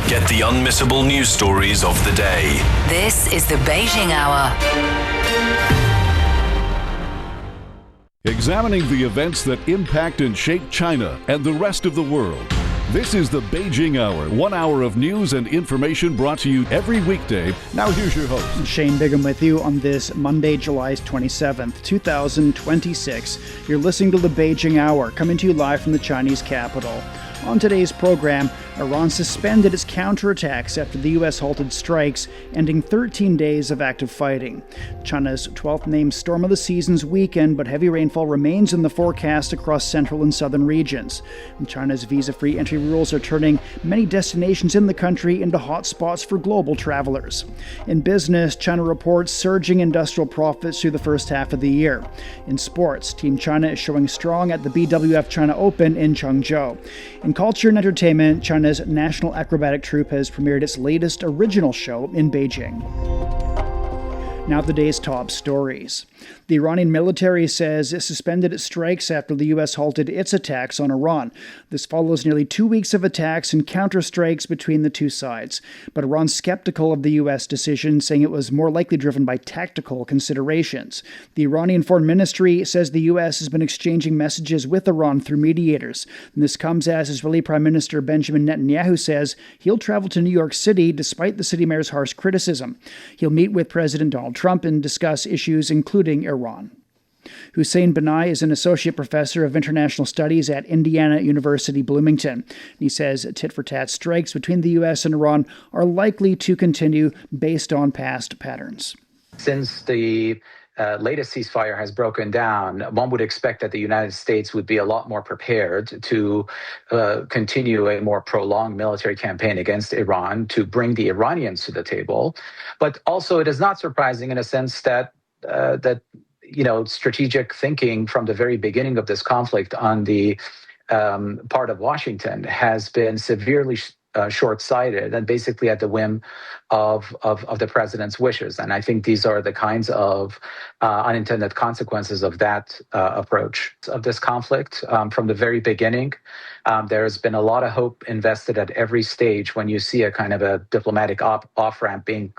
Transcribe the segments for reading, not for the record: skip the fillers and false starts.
Get the unmissable news stories of the day. This is the Beijing Hour. Examining the events that impact and shape China and the rest of the world. This is the Beijing Hour, 1 hour of news and information brought to you every weekday. Now here's your host. Shane Bigham with you on this Monday, July 27th, 2026. You're listening to the Beijing Hour, coming to you live from the Chinese capital. On today's program, Iran suspended its counterattacks after the U.S. halted strikes, ending 13 days of active fighting. China's 12th named storm of the season's weakened, but heavy rainfall remains in the forecast across central and southern regions. And China's visa-free entry rules are turning many destinations in the country into hotspots for global travelers. In business, China reports surging industrial profits through the first half of the year. In sports, Team China is showing strong at the BWF China Open in Changzhou. In culture and entertainment, China's National Acrobatic Troupe has premiered its latest original show in Beijing. Now the day's top stories. The Iranian military says it suspended its strikes after the U.S. halted its attacks on Iran. This follows nearly 2 weeks of attacks and counterstrikes between the two sides. But Iran's skeptical of the U.S. decision, saying it was more likely driven by tactical considerations. The Iranian Foreign Ministry says the U.S. has been exchanging messages with Iran through mediators. And this comes as Israeli Prime Minister Benjamin Netanyahu says he'll travel to New York City despite the city mayor's harsh criticism. He'll meet with President Donald Trump and discuss issues including Iran. Hussein Banai is an associate professor of international studies at Indiana University, Bloomington. He says tit-for-tat strikes between the U.S. and Iran are likely to continue based on past patterns. Since the latest ceasefire has broken down, one would expect that the United States would be a lot more prepared to continue a more prolonged military campaign against Iran, to bring the Iranians to the table. But also it is not surprising in a sense that strategic thinking from the very beginning of this conflict on the part of Washington has been severely short-sighted and basically at the whim of the president's wishes. And I think these are the kinds of unintended consequences of that approach of this conflict. From the very beginning, there's been a lot of hope invested at every stage when you see a kind of a diplomatic off-ramp being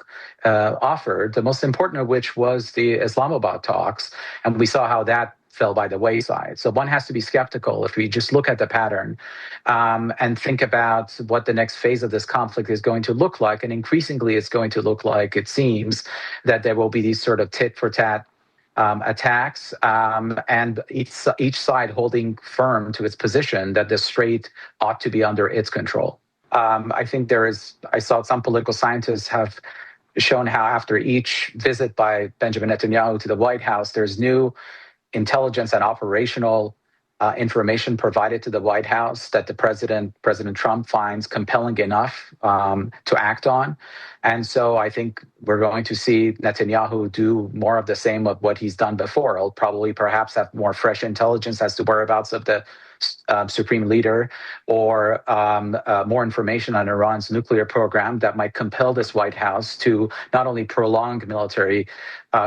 offered, the most important of which was the Islamabad talks. And we saw how that fell by the wayside. So one has to be skeptical if we just look at the pattern and think about what the next phase of this conflict is going to look like. And increasingly, it's going to look like, it seems, that there will be these sort of tit-for-tat attacks, and each side holding firm to its position that the strait ought to be under its control. I think I saw some political scientists have shown how after each visit by Benjamin Netanyahu to the White House, there's new intelligence and operational information provided to the White House that President Trump finds compelling enough to act on. And so I think we're going to see Netanyahu do more of the same of what he's done before. He'll probably perhaps have more fresh intelligence as to whereabouts of the supreme leader, or more information on Iran's nuclear program that might compel this White House to not only prolong military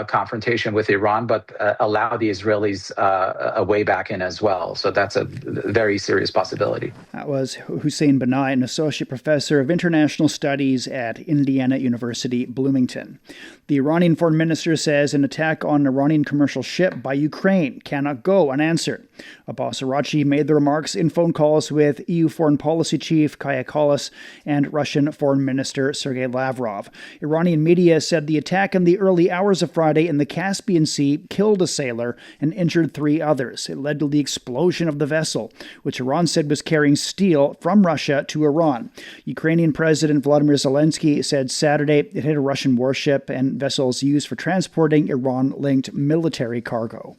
confrontation with Iran, but allow the Israelis a way back in as well. So that's a very serious possibility. That was Hussein Banai, an associate professor of international studies at Indiana University, Bloomington. The Iranian foreign minister says an attack on an Iranian commercial ship by Ukraine cannot go unanswered. Abbas Araghchi made the remarks in phone calls with EU Foreign Policy Chief Kaja Kallas and Russian Foreign Minister Sergei Lavrov. Iranian media said the attack in the early hours of Friday in the Caspian Sea killed a sailor and injured 3 others. It led to the explosion of the vessel, which Iran said was carrying steel from Russia to Iran. Ukrainian President Volodymyr Zelensky said Saturday it hit a Russian warship and vessels used for transporting Iran-linked military cargo.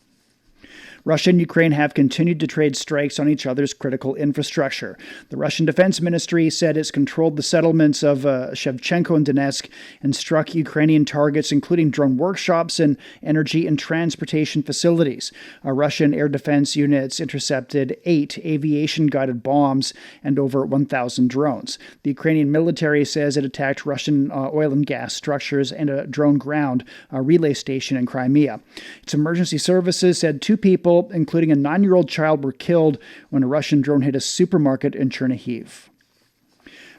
Russia and Ukraine have continued to trade strikes on each other's critical infrastructure. The Russian Defense Ministry said it's controlled the settlements of Shevchenko and Donetsk and struck Ukrainian targets, including drone workshops and energy and transportation facilities. Russian air defense units intercepted 8 aviation-guided bombs and over 1,000 drones. The Ukrainian military says it attacked Russian oil and gas structures and a drone ground relay station in Crimea. Its emergency services said 2 people, including a 9-year-old child, were killed when a Russian drone hit a supermarket in Chernihiv.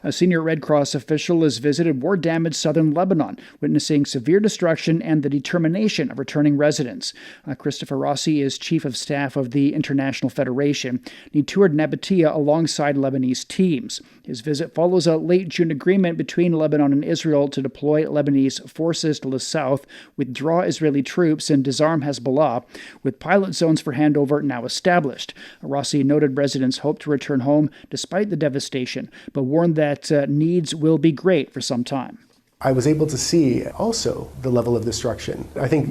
A senior Red Cross official has visited war-damaged southern Lebanon, witnessing severe destruction and the determination of returning residents. Christopher Rossi is chief of staff of the International Federation. He toured Nabatea alongside Lebanese teams. His visit follows a late June agreement between Lebanon and Israel to deploy Lebanese forces to the south, withdraw Israeli troops, and disarm Hezbollah, with pilot zones for handover now established. Rossi noted residents hope to return home despite the devastation, but warned that needs will be great for some time. I was able to see also the level of destruction. I think,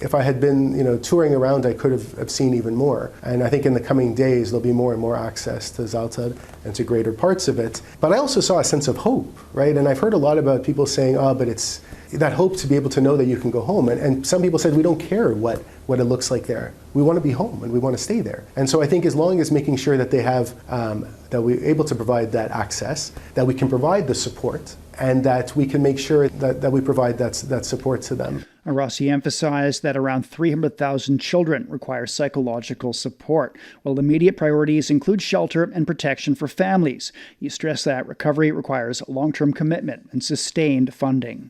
if I had been, touring around, I could have seen even more. And I think in the coming days, there'll be more and more access to Zaltad and to greater parts of it. But I also saw a sense of hope, right? And I've heard a lot about people saying, but it's that hope to be able to know that you can go home. And some people said, we don't care what it looks like there. We want to be home and we want to stay there. And so I think as long as making sure that they have, that we're able to provide that access, that we can provide the support, and that we can make sure that we provide that support to them. Rossi emphasized that around 300,000 children require psychological support, while immediate priorities include shelter and protection for families. He stressed that recovery requires long-term commitment and sustained funding.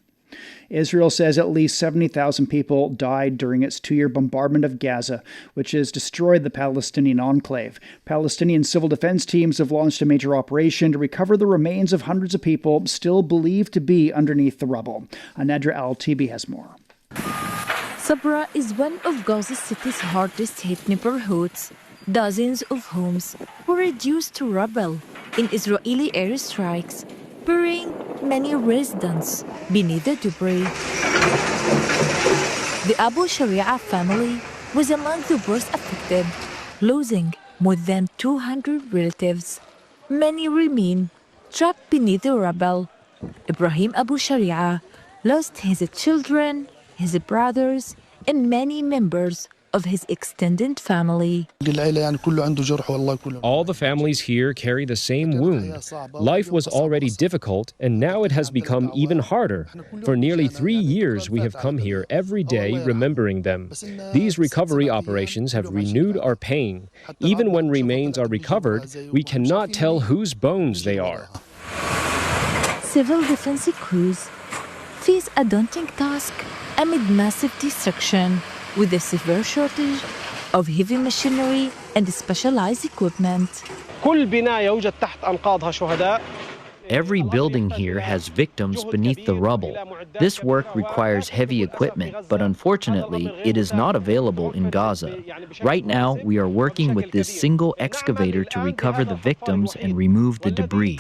Israel says at least 70,000 people died during its 2-year bombardment of Gaza, which has destroyed the Palestinian enclave. Palestinian civil defense teams have launched a major operation to recover the remains of hundreds of people still believed to be underneath the rubble. Nadra Al-Tibi has more. Sabra is one of Gaza City's hardest hit neighborhoods. Dozens of homes were reduced to rubble in Israeli airstrikes, burying many residents beneath the debris. The Abu Sharia family was among the worst affected, losing more than 200 relatives. Many remain trapped beneath the rubble. Ibrahim Abu Sharia lost his children, his brothers, and many members of his extended family. All the families here carry the same wound. Life was already difficult, and now it has become even harder. For nearly 3 years, we have come here every day remembering them. These recovery operations have renewed our pain. Even when remains are recovered, we cannot tell whose bones they are. Civil defense crews face a daunting task amid massive destruction, with a severe shortage of heavy machinery and specialized equipment. Every building here has victims beneath the rubble. This work requires heavy equipment, but unfortunately, it is not available in Gaza. Right now, we are working with this single excavator to recover the victims and remove the debris.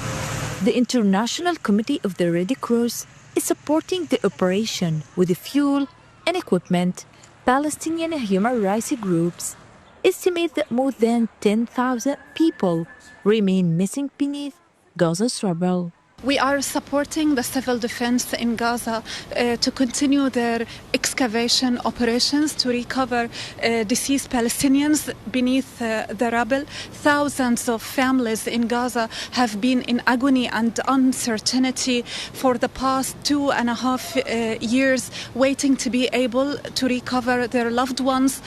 The International Committee of the Red Cross is supporting the operation with fuel and equipment. Palestinian human rights groups estimate that more than 10,000 people remain missing beneath Gaza's rubble. We are supporting the civil defense in Gaza to continue their excavation operations to recover deceased Palestinians beneath the rubble. Thousands of families in Gaza have been in agony and uncertainty for the past 2.5 years, waiting to be able to recover their loved ones,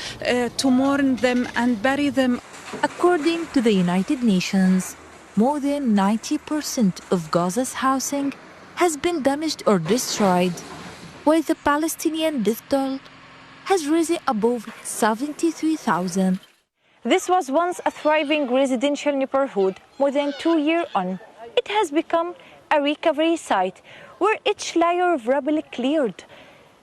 to mourn them and bury them. According to the United Nations, more than 90% of Gaza's housing has been damaged or destroyed, while the Palestinian death toll has risen above 73,000. This was once a thriving residential neighborhood. More than 2 years on, it has become a recovery site where each layer of rubble cleared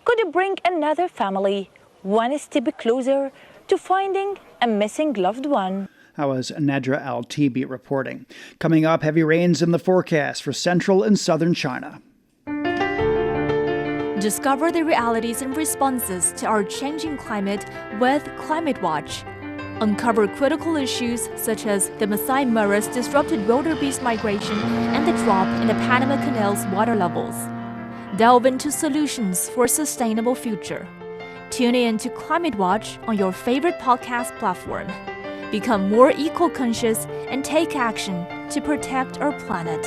could bring another family one step closer to finding a missing loved one. That was Nadra Al-Tibi reporting. Coming up, heavy rains in the forecast for central and southern China. Discover the realities and responses to our changing climate with Climate Watch. Uncover critical issues such as the Masai Mara's disrupted wildebeest migration and the drop in the Panama Canal's water levels. Delve into solutions for a sustainable future. Tune in to Climate Watch on your favorite podcast platform. Become more eco-conscious and take action to protect our planet.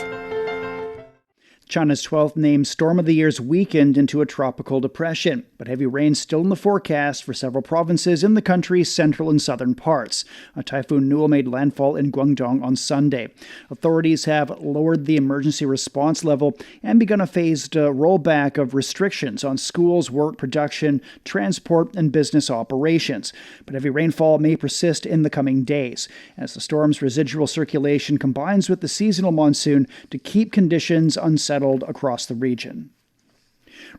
China's 12th named storm of the year's weakened into a tropical depression, but heavy rain still in the forecast for several provinces in the country's central and southern parts. A Typhoon Newell made landfall in Guangdong on Sunday. Authorities have lowered the emergency response level and begun a phased rollback of restrictions on schools, work, production, transport, and business operations. But heavy rainfall may persist in the coming days, as the storm's residual circulation combines with the seasonal monsoon to keep conditions unsettled across the region.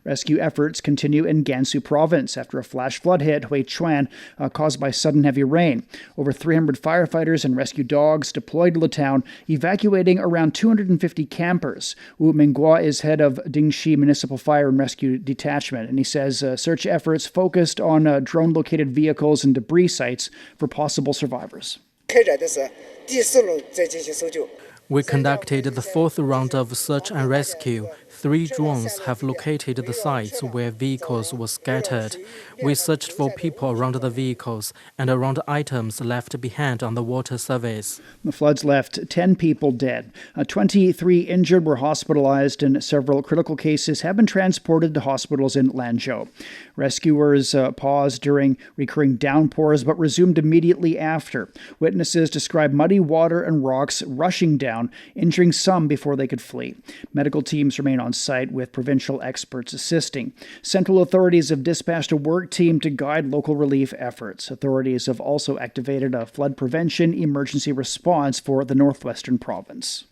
Rescue efforts continue in Gansu Province after a flash flood hit Huichuan caused by sudden heavy rain. Over 300 firefighters and rescue dogs deployed to the town, evacuating around 250 campers. Wu Minghua is head of Dingxi Municipal Fire and Rescue Detachment, and he says search efforts focused on drone-located vehicles and debris sites for possible survivors. We conducted the fourth round of search and rescue. 3 drones have located the sites where vehicles were scattered. We searched for people around the vehicles and around items left behind on the water surface. The floods left 10 people dead. 23 injured were hospitalized, and several critical cases have been transported to hospitals in Lanzhou. Rescuers paused during recurring downpours but resumed immediately after. Witnesses described muddy water and rocks rushing down, injuring some before they could flee. Medical teams remain on site with provincial experts assisting. Central authorities have dispatched a work team to guide local relief efforts. Authorities have also activated a flood prevention emergency response for the northwestern province.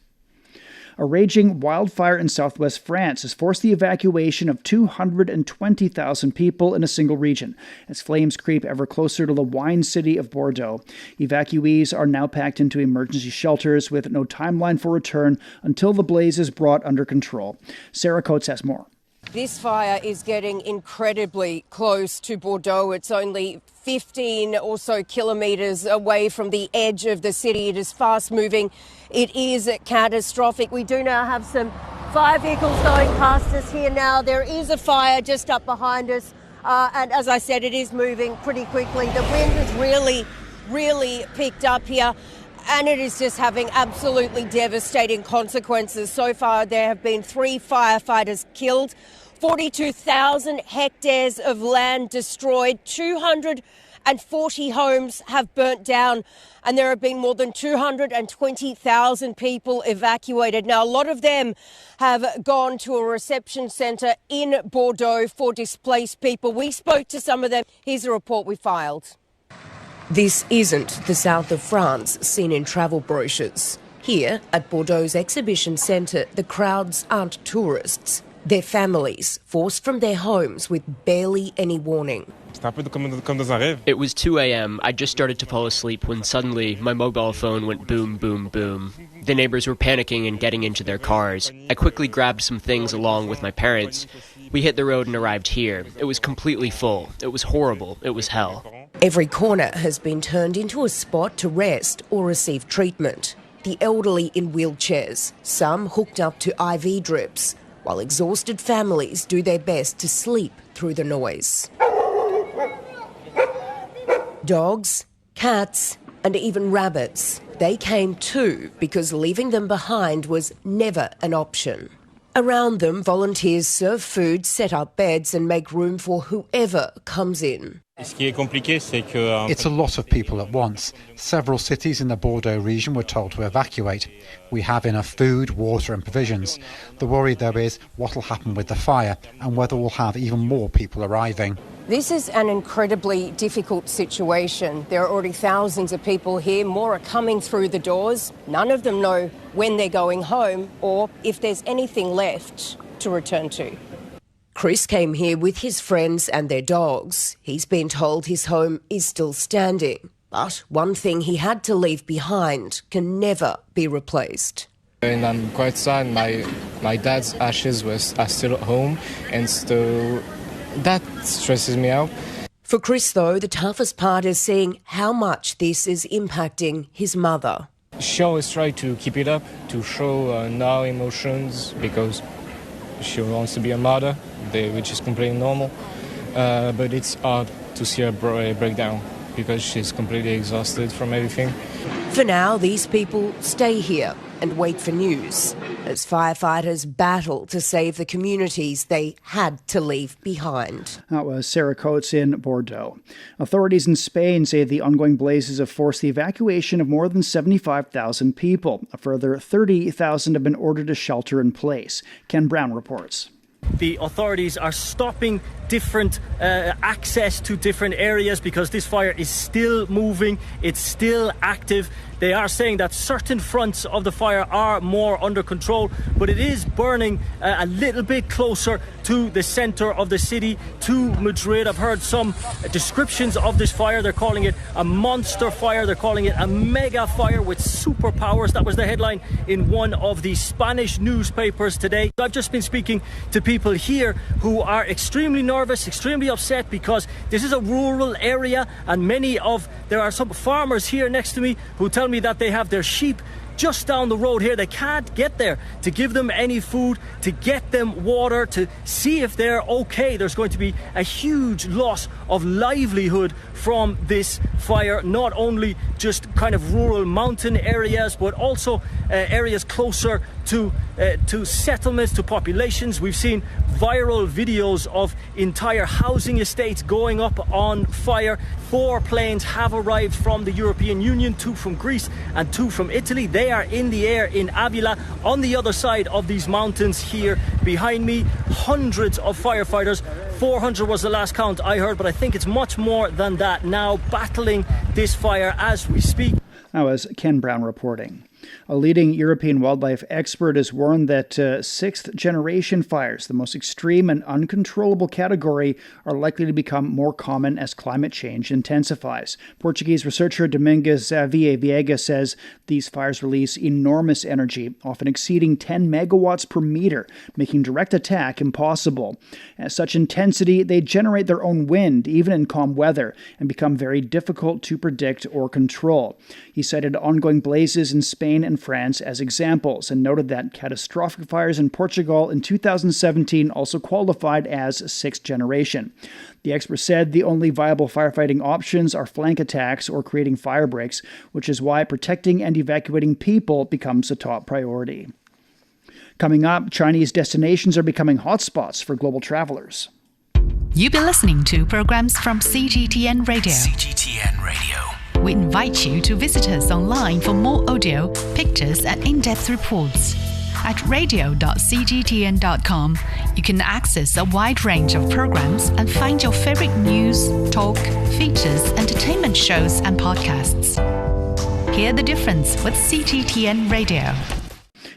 A raging wildfire in southwest France has forced the evacuation of 220,000 people in a single region as flames creep ever closer to the wine city of Bordeaux. Evacuees are now packed into emergency shelters with no timeline for return until the blaze is brought under control. Sarah Coates has more. This fire is getting incredibly close to Bordeaux. It's only 15 or so kilometres away from the edge of the city. It is fast moving. It is catastrophic. We do now have some fire vehicles going past us here now. There is a fire just up behind us. And as I said, it is moving pretty quickly. The wind has really picked up here. And it is just having absolutely devastating consequences. So far, there have been 3 firefighters killed, 42,000 hectares of land destroyed, 240 homes have burnt down, and there have been more than 220,000 people evacuated. Now, a lot of them have gone to a reception centre in Bordeaux for displaced people. We spoke to some of them. Here's a report we filed. This isn't the south of France seen in travel brochures. Here, at Bordeaux's exhibition centre, the crowds aren't tourists. They're families, forced from their homes with barely any warning. It was 2 a.m. I just started to fall asleep when suddenly my mobile phone went boom, boom, boom. The neighbors were panicking and getting into their cars. I quickly grabbed some things along with my parents. We hit the road and arrived here. It was completely full. It was horrible. It was hell. Every corner has been turned into a spot to rest or receive treatment. The elderly in wheelchairs, some hooked up to IV drips, while exhausted families do their best to sleep through the noise. Dogs, cats, and even rabbits. They came too because leaving them behind was never an option. Around them, volunteers serve food, set up beds and make room for whoever comes in. It's a lot of people at once. Several cities in the Bordeaux region were told to evacuate. We have enough food, water and provisions. The worry, though, is what will happen with the fire and whether we'll have even more people arriving. This is an incredibly difficult situation. There are already thousands of people here. More are coming through the doors. None of them know when they're going home or if there's anything left to return to. Chris came here with his friends and their dogs. He's been told his home is still standing. But one thing he had to leave behind can never be replaced. And I'm quite sad. My dad's ashes are still at home, and so that stresses me out. For Chris, though, the toughest part is seeing how much this is impacting his mother. She always tries to keep it up, to show no emotions, because she wants to be a mother, which is completely normal. But it's hard to see her break down because she's completely exhausted from everything. For now, these people stay here and wait for news as firefighters battle to save the communities they had to leave behind. That was Sarah Coates in Bordeaux. Authorities in Spain say the ongoing blazes have forced the evacuation of more than 75,000 people. A further 30,000 have been ordered to shelter in place. Ken Brown reports. The authorities are stopping different access to different areas because this fire is still moving, it's still active. They are saying that certain fronts of the fire are more under control, but it is burning a little bit closer to the center of the city, to Madrid. I've heard some descriptions of this fire. They're calling it a monster fire. They're calling it a mega fire with superpowers. That was the headline in one of the Spanish newspapers today. I've just been speaking to people here who are extremely nervous, extremely upset because this is a rural area and there are some farmers here next to me who tell me that they have their sheep just down the road here. They can't get there to give them any food, to get them water, to see if they're okay. There's going to be a huge loss of livelihood from this fire, not only just kind of rural mountain areas, but also areas closer to settlements, to populations. We've seen viral videos of entire housing estates going up on fire. 4 planes have arrived from the European Union, 2 from Greece and 2 from Italy. They are in the air in Avila, on the other side of these mountains here behind me. Hundreds of firefighters, 400 was the last count I heard, but I think it's much more than that now, battling this fire as we speak. That was Ken Brown reporting. A leading European wildlife expert has warned that 6th-generation fires, the most extreme and uncontrollable category, are likely to become more common as climate change intensifies. Portuguese researcher Domingos Viegas says these fires release enormous energy, often exceeding 10 megawatts per meter, making direct attack impossible. At such intensity, they generate their own wind, even in calm weather, and become very difficult to predict or control. He cited ongoing blazes in Spain and France as examples and noted that catastrophic fires in Portugal in 2017 also qualified as 6th generation. The expert said the only viable firefighting options are flank attacks or creating fire breaks, which is why protecting and evacuating people becomes a top priority. Coming up, Chinese destinations are becoming hotspots for global travelers. You've been listening to programs from CGTN Radio. CGTN Radio. We invite you to visit us online for more audio, pictures, and in-depth reports. At radio.cgtn.com, you can access a wide range of programs and find your favorite news, talk, features, entertainment shows, and podcasts. Hear the difference with CGTN Radio.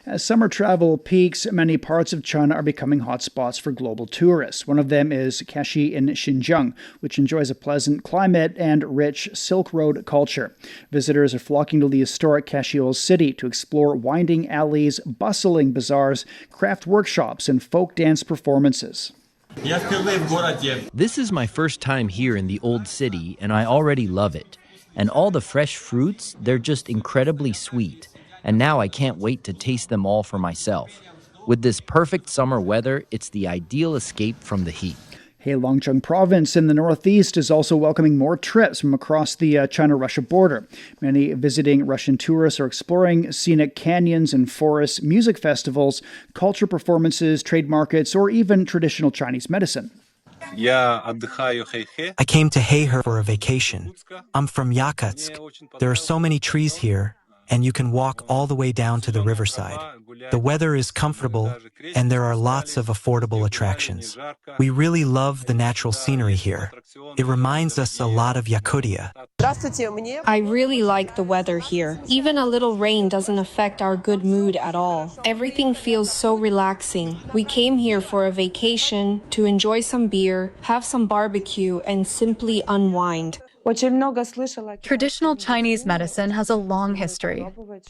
As summer travel peaks, many parts of China are becoming hotspots for global tourists. One of them is Kashi in Xinjiang, which enjoys a pleasant climate and rich Silk Road culture. Visitors are flocking to the historic Kashi Old City to explore winding alleys, bustling bazaars, craft workshops, and folk dance performances. This is my first time here in the Old City, and I already love it. And all the fresh fruits, they're just incredibly sweet. And now I can't wait to taste them all for myself. With this perfect summer weather, it's the ideal escape from the heat. Gansu Province in the northeast is also welcoming more trips from across the China-Russia border. Many visiting Russian tourists are exploring scenic canyons and forests, music festivals, culture performances, trade markets, or even traditional Chinese medicine. I came to Heihe for a vacation. I'm from Yakutsk. There are so many trees here, and you can walk all the way down to the riverside. The weather is comfortable, and there are lots of affordable attractions. We really love the natural scenery here. It reminds us a lot of Yakutia. I really like the weather here. Even a little rain doesn't affect our good mood at all. Everything feels so relaxing. We came here for a vacation, to enjoy some beer, have some barbecue, and simply unwind. Traditional Chinese medicine has a long history.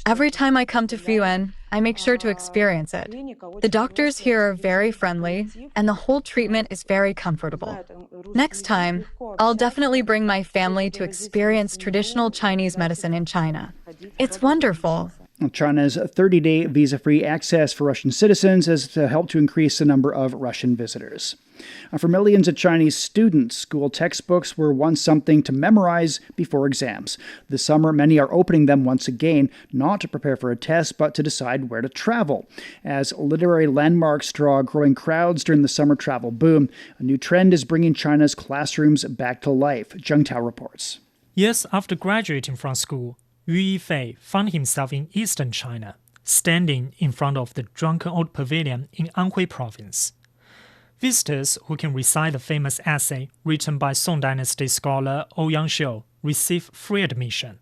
Every time I come to Fuyuan, I make sure to experience it. The doctors here are very friendly, and the whole treatment is very comfortable. Next time, I'll definitely bring my family to experience traditional Chinese medicine in China. It's wonderful. China's 30-day visa-free access for Russian citizens has helped to increase the number of Russian visitors. For millions of Chinese students, school textbooks were once something to memorize before exams. This summer, many are opening them once again, not to prepare for a test, but to decide where to travel. As literary landmarks draw growing crowds during the summer travel boom, a new trend is bringing China's classrooms back to life. Zheng Tao reports. Years after graduating from school, Yu Yifei found himself in eastern China, standing in front of the Drunken Old Pavilion in Anhui Province. Visitors who can recite the famous essay written by Song Dynasty scholar Ouyang Xiu receive free admission.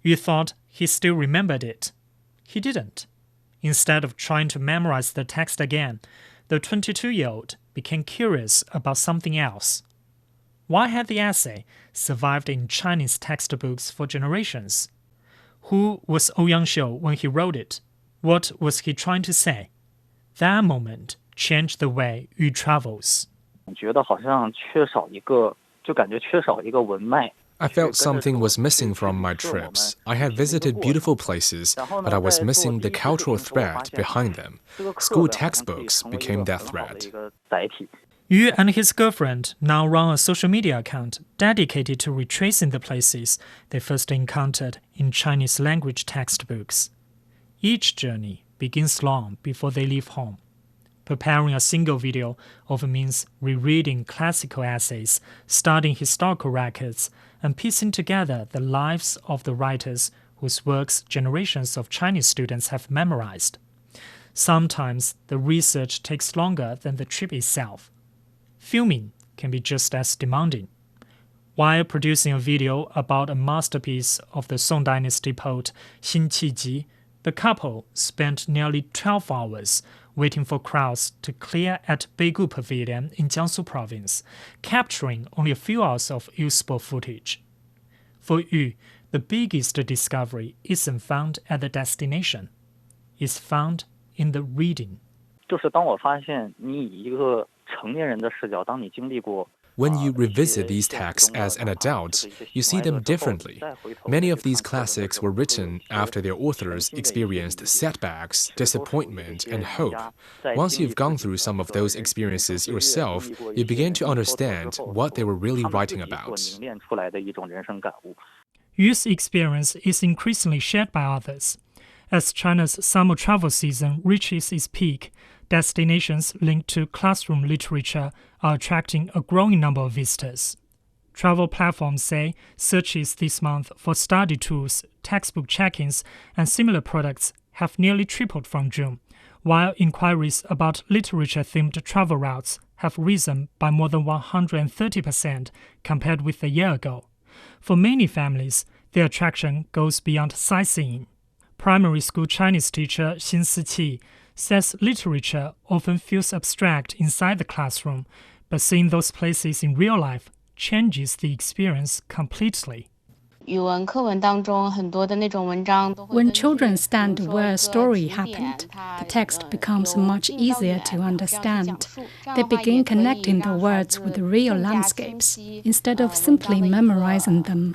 Yu thought he still remembered it. He didn't. Instead of trying to memorize the text again, the 22-year-old became curious about something else. Why had the essay survived in Chinese textbooks for generations? Who was Ouyang Xiu when he wrote it? What was he trying to say? That moment changed the way Yu travels. I felt something was missing from my trips. I had visited beautiful places, but I was missing the cultural thread behind them. School textbooks became that thread. Yu and his girlfriend now run a social media account dedicated to retracing the places they first encountered in Chinese language textbooks. Each journey begins long before they leave home. Preparing a single video often means rereading classical essays, studying historical records, and piecing together the lives of the writers whose works generations of Chinese students have memorized. Sometimes the research takes longer than the trip itself. Filming can be just as demanding. While producing a video about a masterpiece of the Song Dynasty poet Xin Qiji, the couple spent nearly 12 hours waiting for crowds to clear at Beigu Pavilion in Gansu Province, capturing only a few hours of usable footage. For Yu, the biggest discovery isn't found at the destination. It's found in the reading. When you revisit these texts as an adult, you see them differently. Many of these classics were written after their authors experienced setbacks, disappointment, and hope. Once you've gone through some of those experiences yourself, you begin to understand what they were really writing about. Yu's experience is increasingly shared by others. As China's summer travel season reaches its peak, destinations linked to classroom literature are attracting a growing number of visitors. Travel platforms say searches this month for study tools, textbook check-ins, and similar products have nearly tripled from June, while inquiries about literature-themed travel routes have risen by more than 130% compared with a year ago. For many families, the attraction goes beyond sightseeing. Primary school Chinese teacher Xin Siqi says literature often feels abstract inside the classroom, but seeing those places in real life changes the experience completely. When children stand where a story happened, the text becomes much easier to understand. They begin connecting the words with real landscapes instead of simply memorizing them.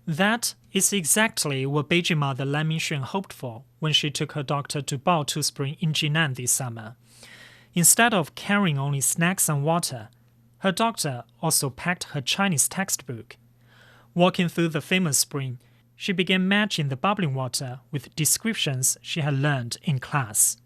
That is exactly what Beijing mother Lan Mingxuan hoped for when she took her daughter to Baotu Spring in Jinan this summer. Instead of carrying only snacks and water, her daughter also packed her Chinese textbook. Walking through the famous spring, she began matching the bubbling water with descriptions she had learned in class.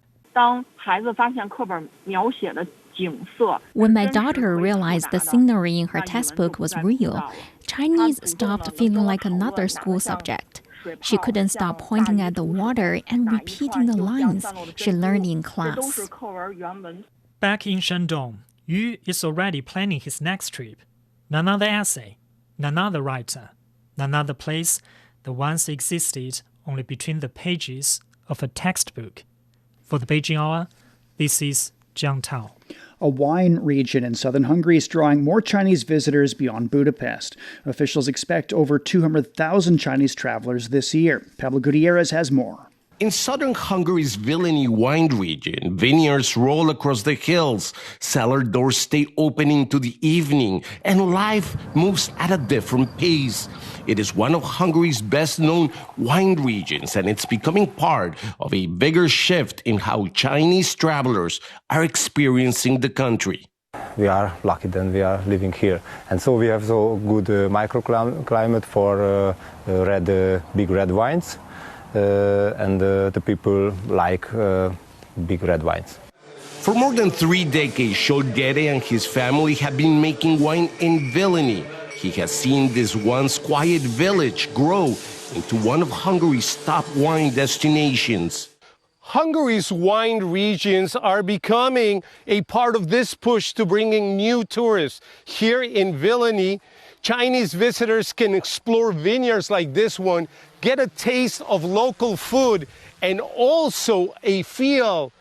When my daughter realized the scenery in her textbook was real, Chinese stopped feeling like another school subject. She couldn't stop pointing at the water and repeating the lines she learned in class. Back in Shandong, Yu is already planning his next trip. None other essay, none other writer, none other place that once existed only between the pages of a textbook. For the Beijing Hour, this is Zheng Tao. A wine region in southern Hungary is drawing more Chinese visitors beyond Budapest. Officials expect over 200,000 Chinese travelers this year. Pablo Gutierrez has more. In southern Hungary's Vilni wine region, vineyards roll across the hills, cellar doors stay open into the evening, and life moves at a different pace. It is one of Hungary's best-known wine regions, and it's becoming part of a bigger shift in how Chinese travelers are experiencing the country. We are lucky that we are living here, and so we have so good microclimate for big red wines. And the people like big red wines. For more than 3 decades, Solgere and his family have been making wine in Vilni. He has seen this once quiet village grow into one of Hungary's top wine destinations. Hungary's wine regions are becoming a part of this push to bringing new tourists. Here in Vilni, Chinese visitors can explore vineyards like this one, get a taste of local food, and also a feel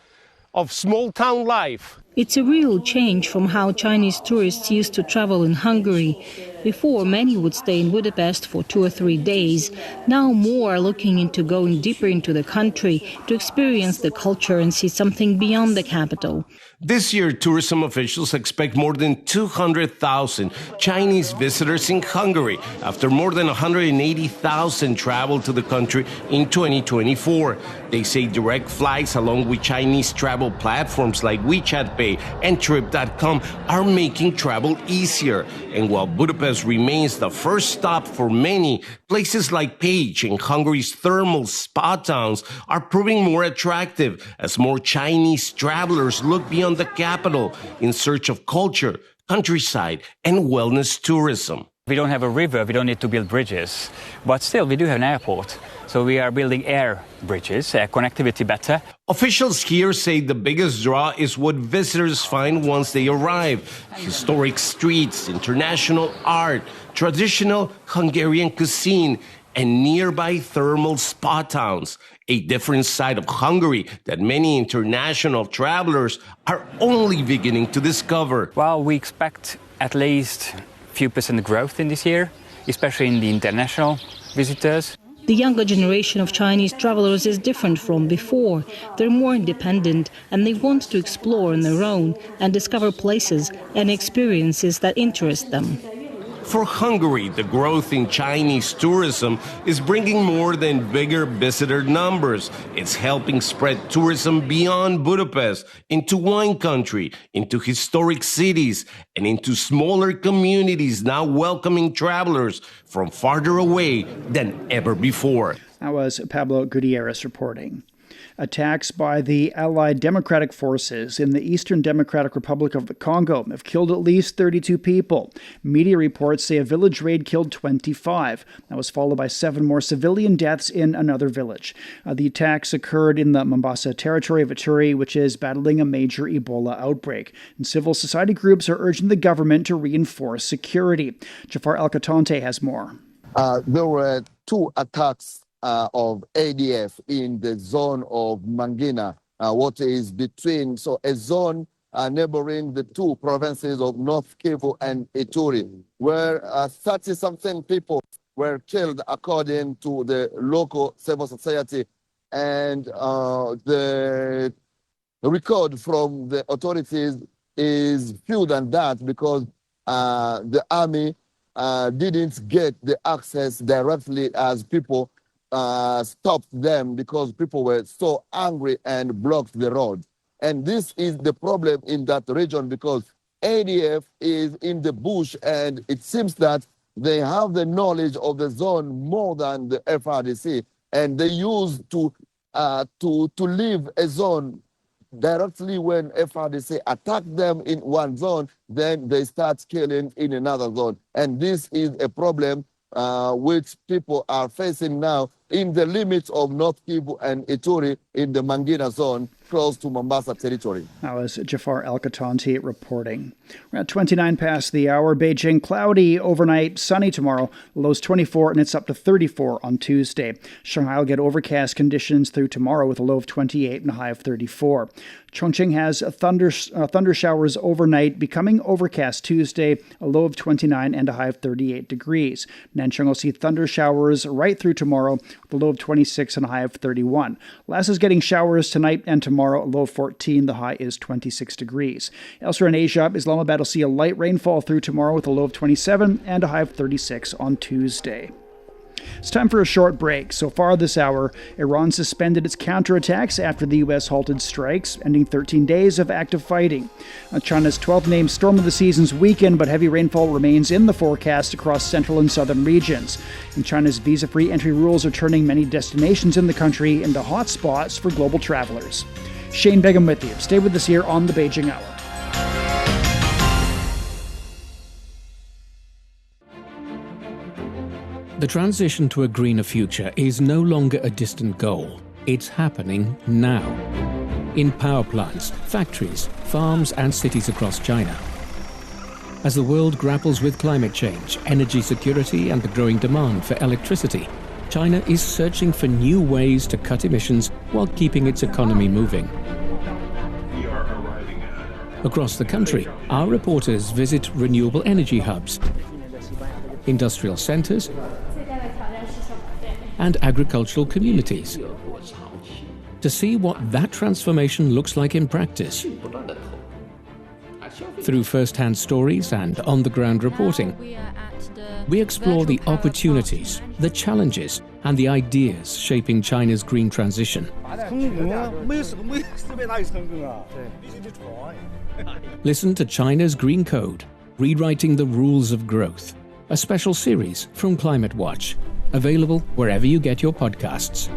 of small town life. It's a real change from how Chinese tourists used to travel in Hungary. Before, many would stay in Budapest for 2 or 3 days. Now more are looking into going deeper into the country to experience the culture and see something beyond the capital. This year, tourism officials expect more than 200,000 Chinese visitors in Hungary after more than 180,000 traveled to the country in 2024. They say direct flights along with Chinese travel platforms like WeChat Pay and Trip.com are making travel easier. And while Budapest remains the first stop for many, places like Pécs and Hungary's thermal spa towns are proving more attractive as more Chinese travelers look beyond the capital in search of culture, countryside, and wellness tourism. We don't have a river, we don't need to build bridges, but still we do have an airport. So we are building air bridges, connectivity better. Officials here say the biggest draw is what visitors find once they arrive. Historic streets, international art, traditional Hungarian cuisine, and nearby thermal spa towns, a different side of Hungary that many international travelers are only beginning to discover. Well, we expect at least few percent growth in this year, especially in the international visitors. The younger generation of Chinese travelers is different from before. They're more independent and they want to explore on their own and discover places and experiences that interest them. For Hungary, the growth in Chinese tourism is bringing more than bigger visitor numbers. It's helping spread tourism beyond Budapest, into wine country, into historic cities, and into smaller communities now welcoming travelers from farther away than ever before. That was Pablo Gutierrez reporting. Attacks by the Allied Democratic Forces in the Eastern Democratic Republic of the Congo have killed at least 32 people. Media reports say a village raid killed 25. That was followed by 7 more civilian deaths in another village. The attacks occurred in the Mombasa territory of Ituri, which is battling a major Ebola outbreak. And civil society groups are urging the government to reinforce security. Jafar El-Katante has more. There were 2 attacks of ADF in the zone of Mangina, what is between, so a zone neighboring the 2 provinces of North Kivu and Ituri, where 30-something people were killed according to the local civil society. And the record from the authorities is fewer than that because the army didn't get the access directly as people stopped them because people were so angry and blocked the road. And this is the problem in that region because ADF is in the bush and it seems that they have the knowledge of the zone more than the FRDC, and they used to leave a zone directly when FRDC attack them in one zone, then they start killing in another zone. And this is a problem which people are facing now in the limits of North Kivu and Ituri in the Mangina zone. close to Mombasa territory. That was Jafar Al-Qatanti reporting. We're at 29 past the hour. Beijing cloudy overnight, sunny tomorrow. The low's 24 and it's up to 34 on Tuesday. Shanghai will get overcast conditions through tomorrow with a low of 28 and a high of 34. Chongqing has thunder showers overnight, becoming overcast Tuesday, a low of 29 and a high of 38 degrees. Nanchang will see thunder showers right through tomorrow, with a low of 26 and a high of 31. Lhasa is getting showers tonight and tomorrow, a low of 14, the high is 26 degrees. Elsewhere in Asia, Islamabad will see a light rainfall through tomorrow with a low of 27 and a high of 36 on Tuesday. It's time for a short break. So far this hour, Iran suspended its counterattacks after the U.S. halted strikes, ending 13 days of active fighting. China's 12th named storm of the season's weakened, but heavy rainfall remains in the forecast across central and southern regions. And China's visa-free entry rules are turning many destinations in the country into hotspots for global travelers. Shane Begum with you. Stay with us here on the Beijing Hour. The transition to a greener future is no longer a distant goal. It's happening now. In power plants, factories, farms, and cities across China. As the world grapples with climate change, energy security, and the growing demand for electricity, China is searching for new ways to cut emissions while keeping its economy moving. Across the country, our reporters visit renewable energy hubs, industrial centers, and agricultural communities to see what that transformation looks like in practice. Through first-hand stories and on-the-ground reporting, we explore the opportunities, the challenges, and the ideas shaping China's green transition. Listen to China's Green Code, Rewriting the Rules of Growth, a special series from Climate Watch, available wherever you get your podcasts.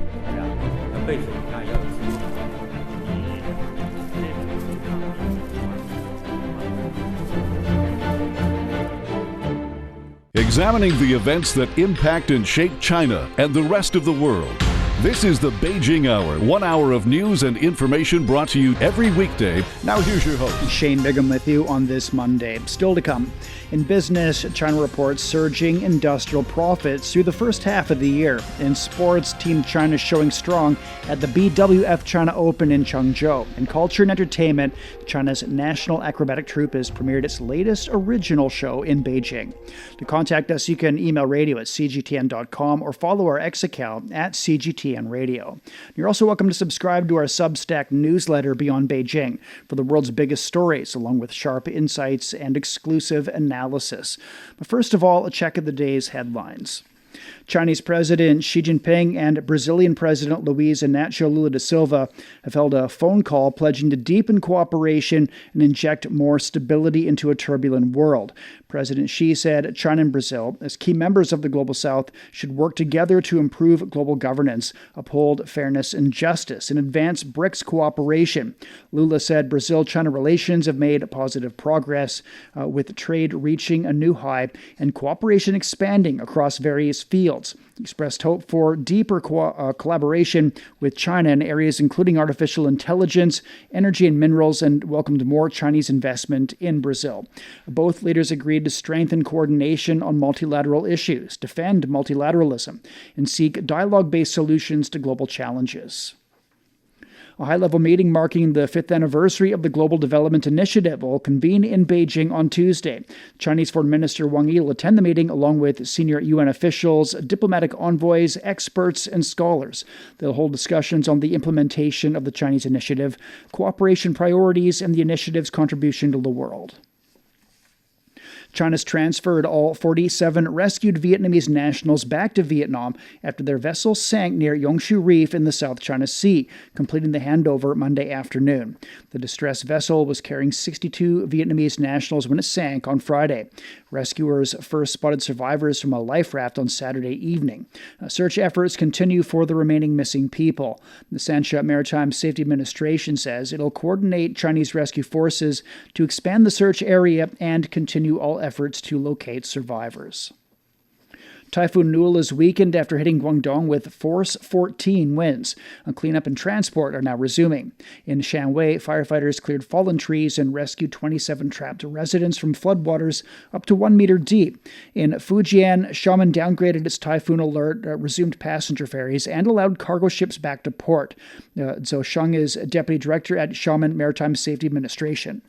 Examining the events that impact and shape China and the rest of the world. This is the Beijing Hour, 1 hour of news and information brought to you every weekday. Now here's your host, Shane Bigham, with you on this Monday. Still to come. In business, China reports surging industrial profits through the first half of the year. In sports, Team China showing strong at the BWF China Open in Changzhou. In culture and entertainment, China's National Acrobatic Troupe has premiered its latest original show in Beijing. To contact us, you can email radio at cgtn.com or follow our X account at CGTN Radio. You're also welcome to subscribe to our Substack newsletter Beyond Beijing for the world's biggest stories, along with sharp insights and exclusive analysis. But first of all, a check of the day's headlines. Chinese President Xi Jinping and Brazilian President Luiz Inácio Lula da Silva have held a phone call pledging to deepen cooperation and inject more stability into a turbulent world. President Xi said China and Brazil, as key members of the Global South, should work together to improve global governance, uphold fairness and justice, and advance BRICS cooperation. Lula said Brazil-China relations have made positive progress, with trade reaching a new high and cooperation expanding across various fields. He expressed hope for deeper collaboration with China in areas including artificial intelligence, energy and minerals, and welcomed more Chinese investment in Brazil. Both leaders agreed to strengthen coordination on multilateral issues, defend multilateralism, and seek dialogue-based solutions to global challenges. A high-level meeting marking the 5th anniversary of the Global Development Initiative will convene in Beijing on Tuesday. Chinese Foreign Minister Wang Yi will attend the meeting along with senior UN officials, diplomatic envoys, experts, and scholars. They'll hold discussions on the implementation of the Chinese initiative, cooperation priorities, and the initiative's contribution to the world. China's transferred all 47 rescued Vietnamese nationals back to Vietnam after their vessel sank near Yongshu Reef in the South China Sea, completing the handover Monday afternoon. The distressed vessel was carrying 62 Vietnamese nationals when it sank on Friday. Rescuers first spotted survivors from a life raft on Saturday evening. Search efforts continue for the remaining missing people. The Sancha Maritime Safety Administration says it'll coordinate Chinese rescue forces to expand the search area and continue all efforts to locate survivors. Typhoon Nul is weakened after hitting Guangdong with force 14 winds. Cleanup and transport are now resuming. In Shanwei, firefighters cleared fallen trees and rescued 27 trapped residents from floodwaters up to 1 meter deep. In Fujian, Xiamen downgraded its typhoon alert, resumed passenger ferries, and allowed cargo ships back to port. Zhou Sheng is Deputy Director at Xiamen Maritime Safety Administration.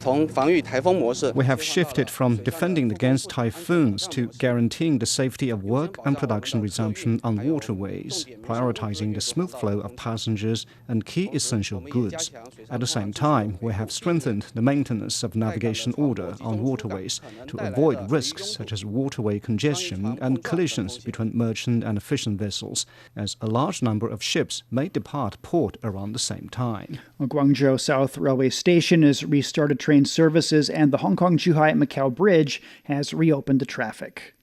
We have shifted from defending against typhoons to guaranteeing the safety of work and production resumption on waterways, prioritizing the smooth flow of passengers and key essential goods. At the same time, we have strengthened the maintenance of navigation order on waterways to avoid risks such as waterway congestion and collisions between merchant and fishing vessels, as a large number of ships may depart port around the same time. Guangzhou South Railway Station has restarted train services, and the Hong Kong-Zhuhai-Macau Bridge has reopened to traffic.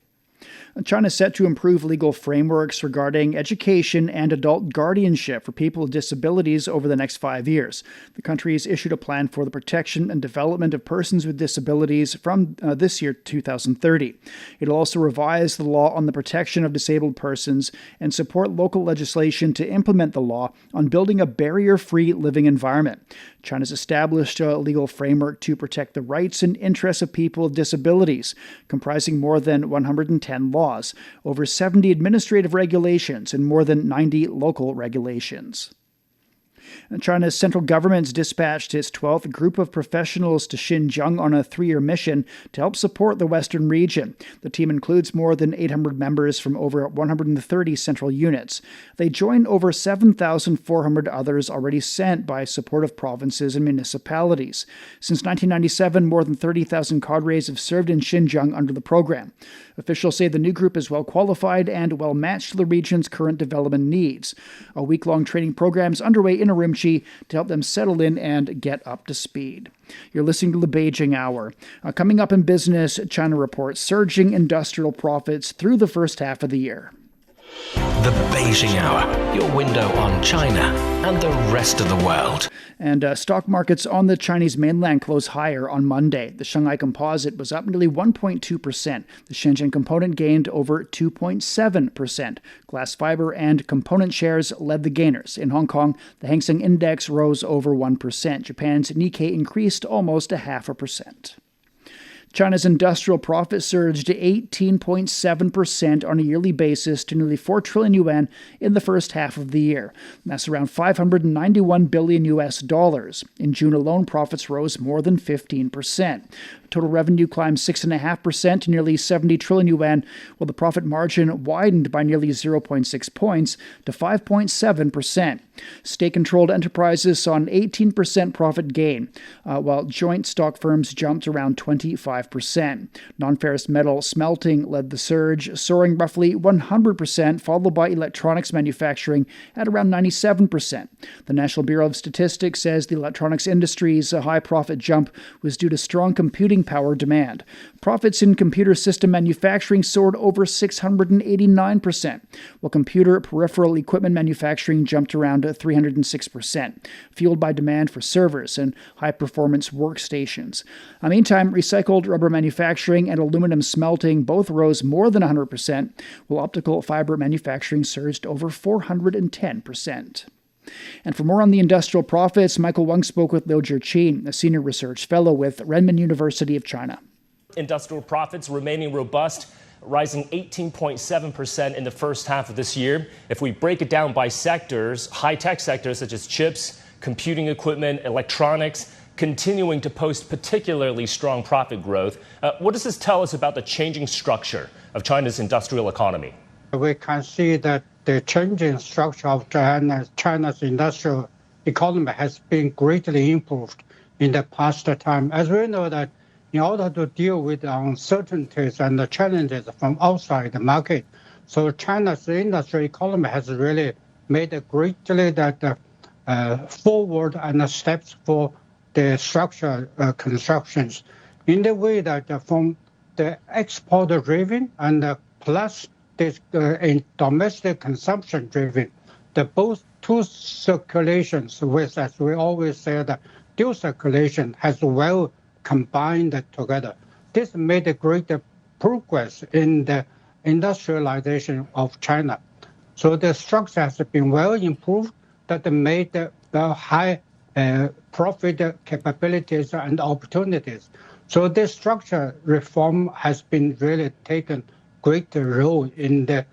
China is set to improve legal frameworks regarding education and adult guardianship for people with disabilities over the next 5 years. The country has issued a plan for the protection and development of persons with disabilities from this year, 2030. It will also revise the law on the protection of disabled persons and support local legislation to implement the law on building a barrier-free living environment. China's established a legal framework to protect the rights and interests of people with disabilities, comprising more than 110 laws, over 70 administrative regulations, and more than 90 local regulations. China's central government has dispatched its 12th group of professionals to Xinjiang on a 3-year mission to help support the western region. The team includes more than 800 members from over 130 central units. They join over 7,400 others already sent by supportive provinces and municipalities. Since 1997, more than 30,000 cadres have served in Xinjiang under the program. Officials say the new group is well qualified and well matched to the region's current development needs. A week-long training program is underway in Urumqi to help them settle in and get up to speed. You're listening to the Beijing Hour. Coming up in business, China reports surging industrial profits through the first half of the year. The Beijing Hour, your window on China and the rest of the world. And stock markets on the Chinese mainland closed higher on Monday. The Shanghai Composite was up nearly 1.2%. The Shenzhen Component gained over 2.7%. Glass fiber and component shares led the gainers. In Hong Kong, the Hang Seng Index rose over 1%. Japan's Nikkei increased almost 0.5%. China's industrial profit surged to 18.7% on a yearly basis to nearly 4 trillion yuan in the first half of the year. That's around $591 billion US. In June alone, profits rose more than 15%. Total revenue climbed 6.5% to nearly 70 trillion yuan, while the profit margin widened by nearly 0.6 points to 5.7%. State-controlled enterprises saw an 18% profit gain, while joint stock firms jumped around 25%. Non-ferrous metal smelting led the surge, soaring roughly 100%, followed by electronics manufacturing at around 97%. The National Bureau of Statistics says the electronics industry's high profit jump was due to strong computing power demand. Profits in computer system manufacturing soared over 689%, while computer peripheral equipment manufacturing jumped around 306%, fueled by demand for servers and high-performance workstations. Meantime, recycled rubber manufacturing and aluminum smelting both rose more than 100%, while optical fiber manufacturing surged over 410%. And for more on the industrial profits, Michael Wang spoke with Liu Zhiqi, a senior research fellow with Renmin University of China. Industrial profits remaining robust, rising 18.7% in the first half of this year. If we break it down by sectors, high-tech sectors such as chips, computing equipment, electronics, continuing to post particularly strong profit growth. What does this tell us about the changing structure of China's industrial economy? We can see that the changing structure of China's industrial economy has been greatly improved in the past time. As we know that in order to deal with the uncertainties and the challenges from outside the market, so China's industrial economy has really made greatly that forward and steps for the structural constructions in the way that from the export driven and plus this in domestic consumption driven, the both two circulations with, as we always say, the dual circulation has well combined together. This made a great progress in the industrialization of China. So the structure has been well improved that made the high profit capabilities and opportunities. So this structure reform has been really taken great role in the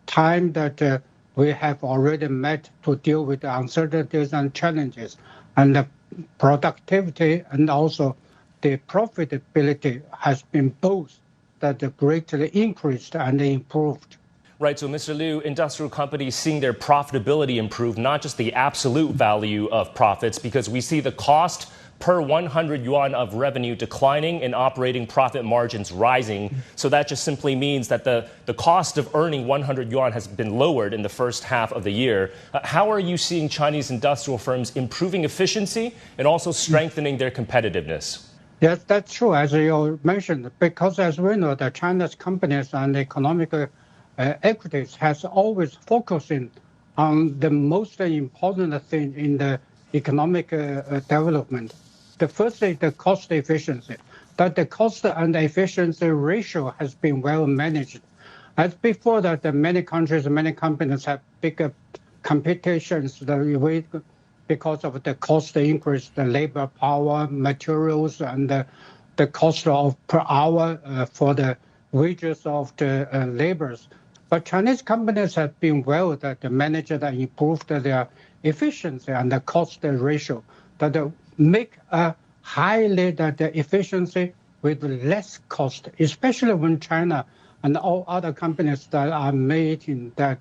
time that we have already met to deal with the uncertainties and challenges, and the productivity and also the profitability has been both that greatly increased and improved. Right, so Mr. Liu, industrial companies seeing their profitability improve, not just the absolute value of profits, because we see the cost per 100 yuan of revenue declining and operating profit margins rising. So that just simply means that the cost of earning 100 yuan has been lowered in the first half of the year. How are you seeing Chinese industrial firms improving efficiency and also strengthening their competitiveness? Yes, that's true, as you mentioned, because as we know, the Chinese companies and economic equities has always focusing on the most important thing in the economic development. The first is the cost efficiency, that the cost and efficiency ratio has been well managed. As before that, many countries, many companies have bigger competitions because of the cost increase, the labor power, materials, and the cost of per hour for the wages of the laborers. But Chinese companies have been well that managed and improved their efficiency and the cost ratio that make a highly that efficiency with less cost, especially when China and all other companies that are made in that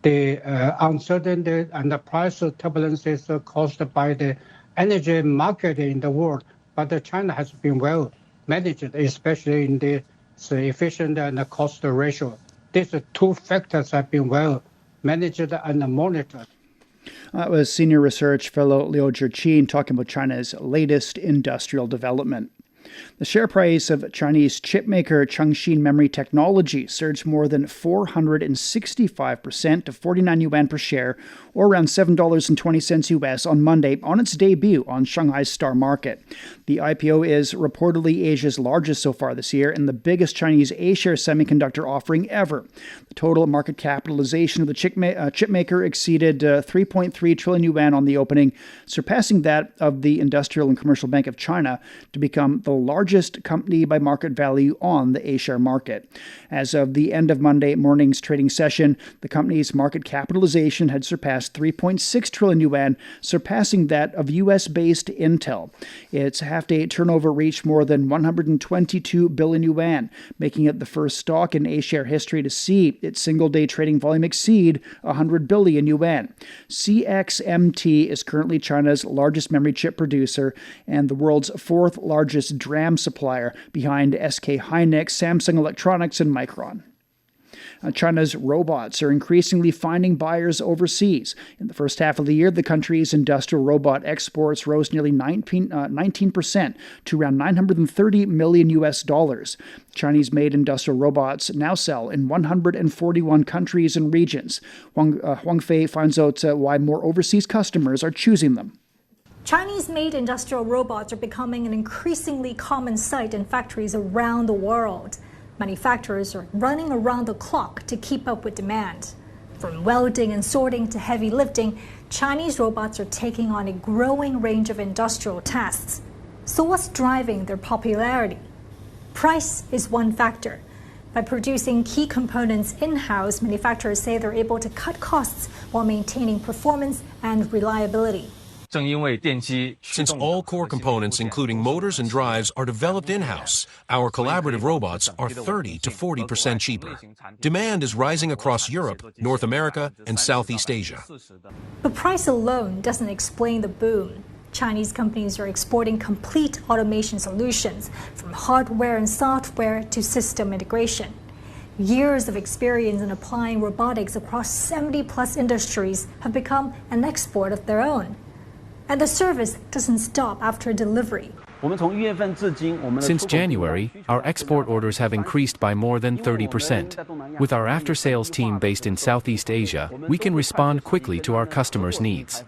the uncertainty and the price turbulences caused by the energy market in the world. But China has been well managed, especially in the efficient and the cost ratio. These two factors have been well managed and monitored. That was Senior Research Fellow Liu Zhiqin talking about China's latest industrial development. The share price of Chinese chipmaker Chengxin Memory Technology surged more than 465% to 49 yuan per share, or around $7.20 US on Monday on its debut on Shanghai's Star Market. The IPO is reportedly Asia's largest so far this year and the biggest Chinese A-share semiconductor offering ever. The total market capitalization of the chipmaker exceeded 3.3 trillion yuan on the opening, surpassing that of the Industrial and Commercial Bank of China to become the largest company by market value on the A-share market. As of the end of Monday morning's trading session, the company's market capitalization had surpassed 3.6 trillion yuan, surpassing that of US-based Intel. Its half-day turnover reached more than 122 billion yuan, making it the first stock in A-share history to see its single-day trading volume exceed 100 billion yuan. CXMT is currently China's largest memory chip producer and the world's fourth largest DRAM supplier, behind SK Hynix, Samsung Electronics, and Micron. China's robots are increasingly finding buyers overseas. In the first half of the year, the country's industrial robot exports rose nearly 19% to around $930 million US. Chinese-made industrial robots now sell in 141 countries and regions. Huang Fei finds out why more overseas customers are choosing them. Chinese-made industrial robots are becoming an increasingly common sight in factories around the world. Manufacturers are running around the clock to keep up with demand. From welding and sorting to heavy lifting, Chinese robots are taking on a growing range of industrial tasks. So what's driving their popularity? Price is one factor. By producing key components in-house, manufacturers say they're able to cut costs while maintaining performance and reliability. Since all core components, including motors and drives, are developed in-house, our collaborative robots are 30 to 40% cheaper. Demand is rising across Europe, North America, and Southeast Asia. But price alone doesn't explain the boom. Chinese companies are exporting complete automation solutions, from hardware and software to system integration. Years of experience in applying robotics across 70-plus industries have become an export of their own. And the service doesn't stop after delivery. Since January, our export orders have increased by more than 30%. With our after-sales team based in Southeast Asia, we can respond quickly to our customers' needs.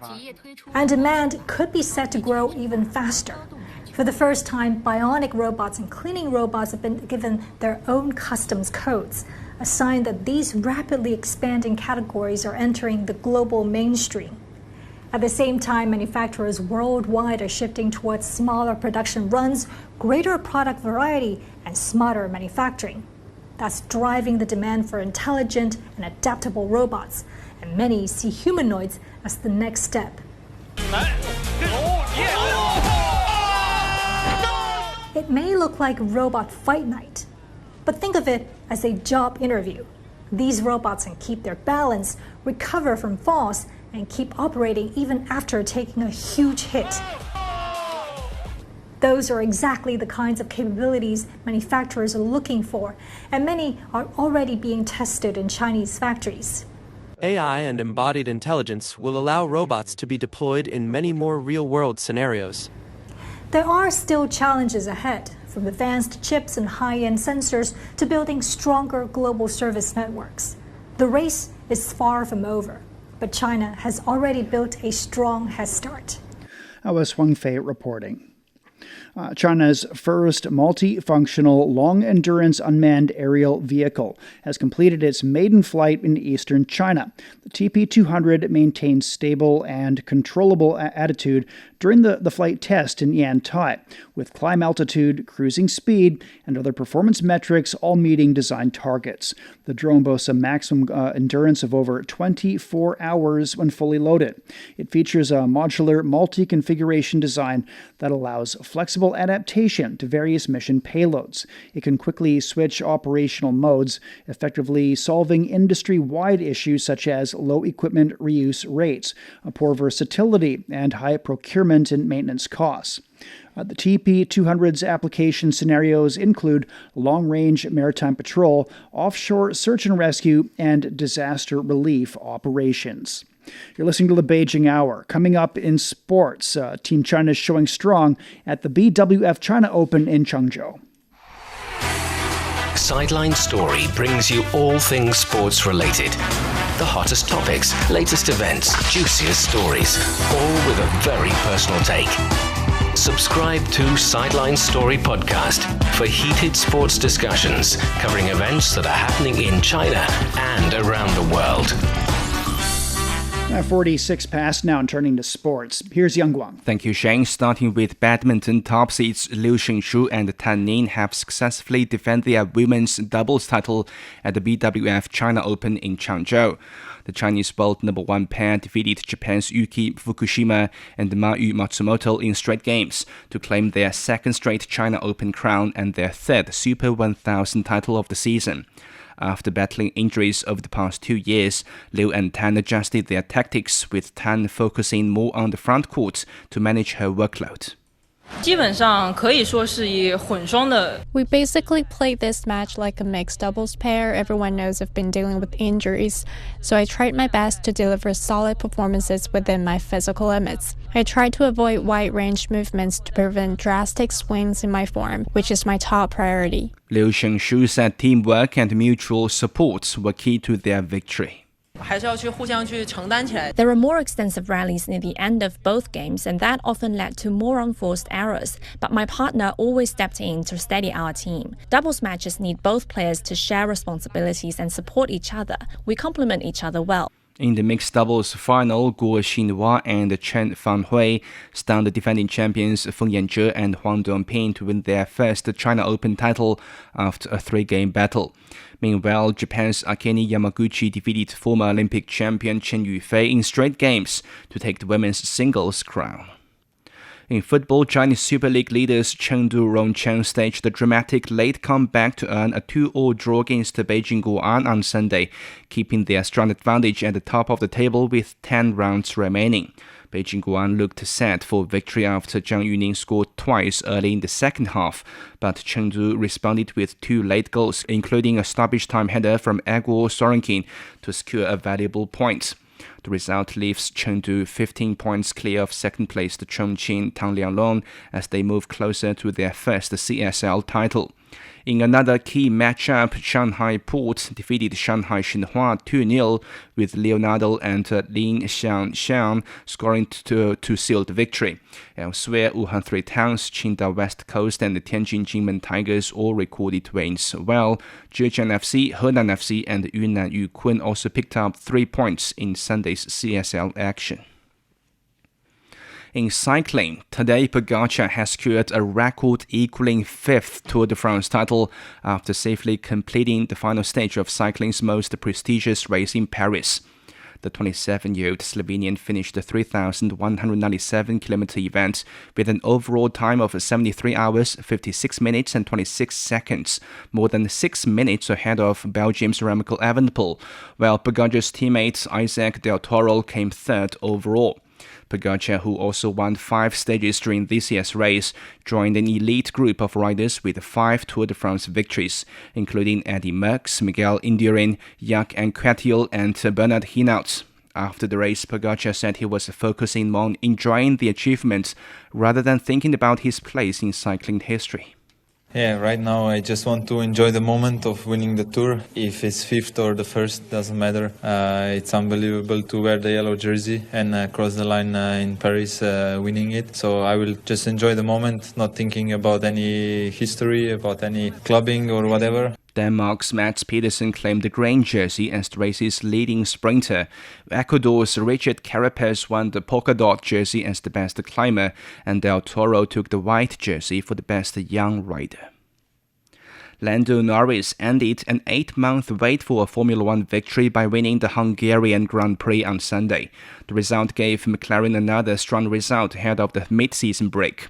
And demand could be set to grow even faster. For the first time, bionic robots and cleaning robots have been given their own customs codes. a sign that these rapidly expanding categories are entering the global mainstream. At the same time, manufacturers worldwide are shifting towards smaller production runs, greater product variety, and smarter manufacturing. That's driving the demand for intelligent and adaptable robots, and many see humanoids as the next step. It may look like robot fight night, but think of it as a job interview. These robots can keep their balance, recover from falls, and keep operating even after taking a huge hit. Those are exactly the kinds of capabilities manufacturers are looking for, and many are already being tested in Chinese factories. AI and embodied intelligence will allow robots to be deployed in many more real-world scenarios. There are still challenges ahead, from advanced chips and high-end sensors to building stronger global service networks. The race is far from over, but China has already built a strong head start. That was Wang Fei reporting. China's first multifunctional long-endurance unmanned aerial vehicle has completed its maiden flight in eastern China. The TP-200 maintains stable and controllable attitude during the flight test in Yantai, with climb altitude, cruising speed, and other performance metrics all meeting design targets. The drone boasts a maximum endurance of over 24 hours when fully loaded. It features a modular multi-configuration design that allows flexible adaptation to various mission payloads. It can quickly switch operational modes, effectively solving industry-wide issues such as low equipment reuse rates, poor versatility, and high procurement and maintenance costs. The TP-200's application scenarios include long-range maritime patrol, offshore search and rescue, and disaster relief operations. You're listening to the Beijing Hour. Coming up in sports, Team China is showing strong at the BWF China Open in Changzhou. Sideline Story brings you all things sports related. The hottest topics, latest events, juiciest stories, all with a very personal take. Subscribe to Sideline Story Podcast for heated sports discussions covering events that are happening in China and around the world. 46 past now and turning to sports. Here's Yang Guang. Thank you, Shane. Starting with badminton, top seeds Liu Xingxu and Tan Ning have successfully defended their women's doubles title at the BWF China Open in Changzhou. The Chinese world number one pair defeated Japan's Yuki Fukushima and Mayu Matsumoto in straight games to claim their second straight China Open crown and their third Super 1000 title of the season. After battling injuries over the past 2 years, Liu and Tan adjusted their tactics, with Tan focusing more on the front court to manage her workload. We basically played this match like a mixed doubles pair. Everyone knows I've been dealing with injuries, so I tried my best to deliver solid performances within my physical limits. I tried to avoid wide-range movements to prevent drastic swings in my form, which is my top priority. Liu Xingxu said teamwork and mutual support were key to their victory. There were more extensive rallies near the end of both games, and that often led to more unforced errors, but my partner always stepped in to steady our team. Doubles matches need both players to share responsibilities and support each other. We complement each other well. In the mixed doubles final, Guo Xinhua and Chen Fanhui stunned the defending champions Feng Yanzhe and Huang Dongping to win their first China Open title after a 3-game battle. Meanwhile, Japan's Akane Yamaguchi defeated former Olympic champion Chen Yufei in straight games to take the women's singles crown. In football, Chinese Super League leaders Chengdu Rongcheng staged a dramatic late comeback to earn a 2-2 draw against Beijing Guoan on Sunday, keeping their strong advantage at the top of the table with 10 rounds remaining. Beijing Guoan looked set for victory after Zhang Yuning scored twice early in the second half, but Chengdu responded with 2 late goals, including a stoppage time header from Egor Sorenkin to secure a valuable point. The result leaves Chengdu 15 points clear of second-placed Chongqing Tang Lianglong as they move closer to their first CSL title. In another key matchup, Shanghai Port defeated Shanghai Xinhua 2-0 with Leonardo and Lin Xiang scoring to seal the victory. Elsewhere, Wuhan Three Towns, Qingdao West Coast and the Tianjin Jinmen Tigers all recorded wins, while Zhejiang FC, Henan FC and Yunnan Yukun also picked up 3 points in Sunday's CSL action. In cycling, Tadej Pogačar has secured a record-equaling 5th Tour de France title after safely completing the final stage of cycling's most prestigious race in Paris. The 27-year-old Slovenian finished the 3,197-kilometer event with an overall time of 73 hours, 56 minutes and 26 seconds, more than 6 minutes ahead of Belgium's Remco Evenepoel, while Pogačar's teammate Isaac Del Toro came third overall. Pogačar, who also won 5 stages during this year's race, joined an elite group of riders with 5 Tour de France victories, including Eddy Merckx, Miguel Indurain, Jaak Anquetil and Bernard Hinault. After the race, Pogačar said he was focusing on enjoying the achievements rather than thinking about his place in cycling history. Yeah, right now I just want to enjoy the moment of winning the Tour. If it's 5th or the 1st, doesn't matter. It's unbelievable to wear the yellow jersey and cross the line in Paris winning it. So I will just enjoy the moment, not thinking about any history, about any clubbing or whatever. Denmark's Mats Pedersen claimed the green jersey as the race's leading sprinter. Ecuador's Richard Carapaz won the polka dot jersey as the best climber, and Del Toro took the white jersey for the best young rider. Lando Norris ended an 8-month wait for a Formula One victory by winning the Hungarian Grand Prix on Sunday. The result gave McLaren another strong result ahead of the mid-season break.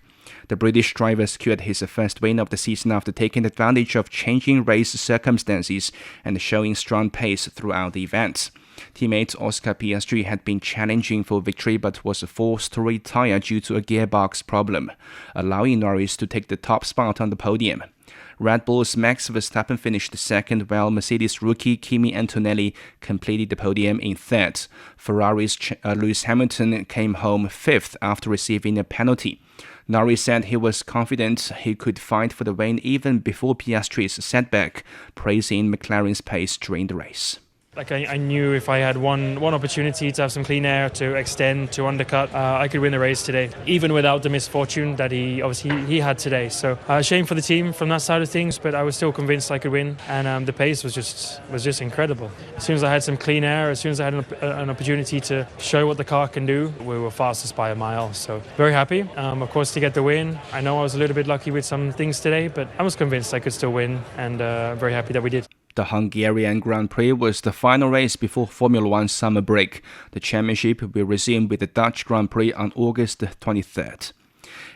The British driver secured his first win of the season after taking advantage of changing race circumstances and showing strong pace throughout the event. Teammate Oscar Piastri had been challenging for victory but was forced to retire due to a gearbox problem, allowing Norris to take the top spot on the podium. Red Bull's Max Verstappen finished second, while Mercedes rookie Kimi Antonelli completed the podium in third. Ferrari's Lewis Hamilton came home fifth after receiving a penalty. Norris said he was confident he could fight for the win even before Piastri's setback, praising McLaren's pace during the race. I knew if I had one opportunity to have some clean air, to extend, to undercut, I could win the race today, even without the misfortune that he had today. So shame for the team from that side of things, but I was still convinced I could win, and the pace was just incredible. As soon as I had some clean air, as soon as I had an opportunity to show what the car can do, we were fastest by a mile. So very happy, of course, to get the win. I know I was a little bit lucky with some things today, but I was convinced I could still win, and very happy that we did. The Hungarian Grand Prix was the final race before Formula One summer break. The championship will resume with the Dutch Grand Prix on August 23rd.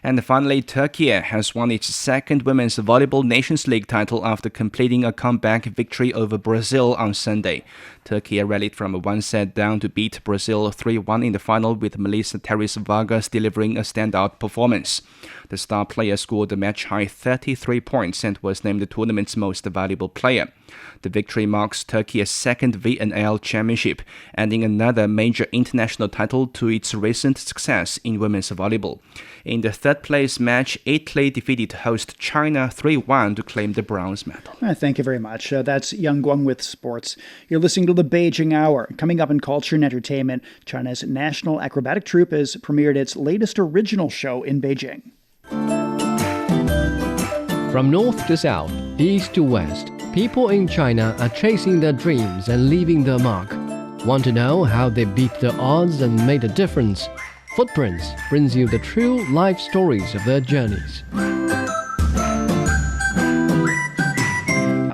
And finally, Turkey has won its second Women's Volleyball Nations League title after completing a comeback victory over Brazil on Sunday. Turkey rallied from a one-set down to beat Brazil 3-1 in the final, with Melissa Teres Vargas delivering a standout performance. The star player scored a match-high 33 points and was named the tournament's most valuable player. The victory marks Turkey's second VNL championship, adding another major international title to its recent success in women's volleyball. In the third-place match, Italy defeated host China 3-1 to claim the bronze medal. Thank you very much. That's Yang Guang with sports. You're listening to the Beijing Hour. Coming up in culture and entertainment, China's national acrobatic troupe has premiered its latest original show in Beijing. From north to south, east to west, people in China are chasing their dreams and leaving their mark. Want to know how they beat the odds and made a difference? Footprints brings you the true life stories of their journeys.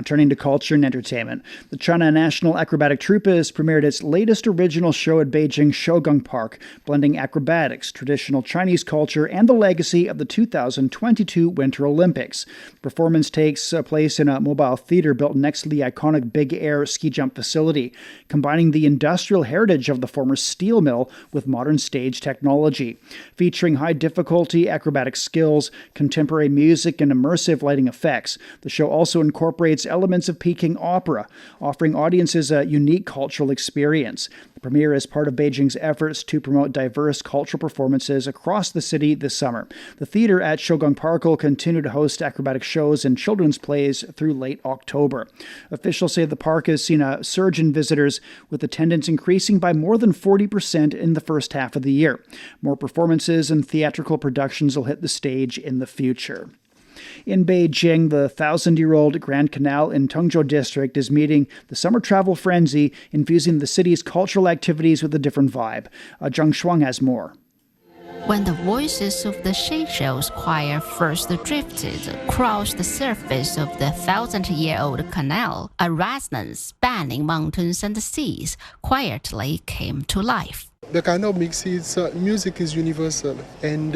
Turning to culture and entertainment, the China National Acrobatic Troupe has premiered its latest original show at Beijing Shougang Park, blending acrobatics, traditional Chinese culture, and the legacy of the 2022 Winter Olympics. The performance takes place in a mobile theater built next to the iconic Big Air ski jump facility, combining the industrial heritage of the former steel mill with modern stage technology. Featuring high-difficulty acrobatic skills, contemporary music, and immersive lighting effects, the show also incorporates elements of Peking opera, offering audiences a unique cultural experience. The premiere is part of Beijing's efforts to promote diverse cultural performances across the city this summer. The theater at Shougang Park will continue to host acrobatic shows and children's plays through late October. Officials say the park has seen a surge in visitors, with attendance increasing by more than 40% in the first half of the year. More performances and theatrical productions will hit the stage in the future. In Beijing, the 1,000-year-old Grand Canal in Tengzhou District is meeting the summer travel frenzy, infusing the city's cultural activities with a different vibe. Zhang Shuang has more. When the voices of the Seychelles choir first drifted across the surface of the 1,000-year-old canal, a resonance spanning mountains and seas quietly came to life. The kind of mix is music is universal, and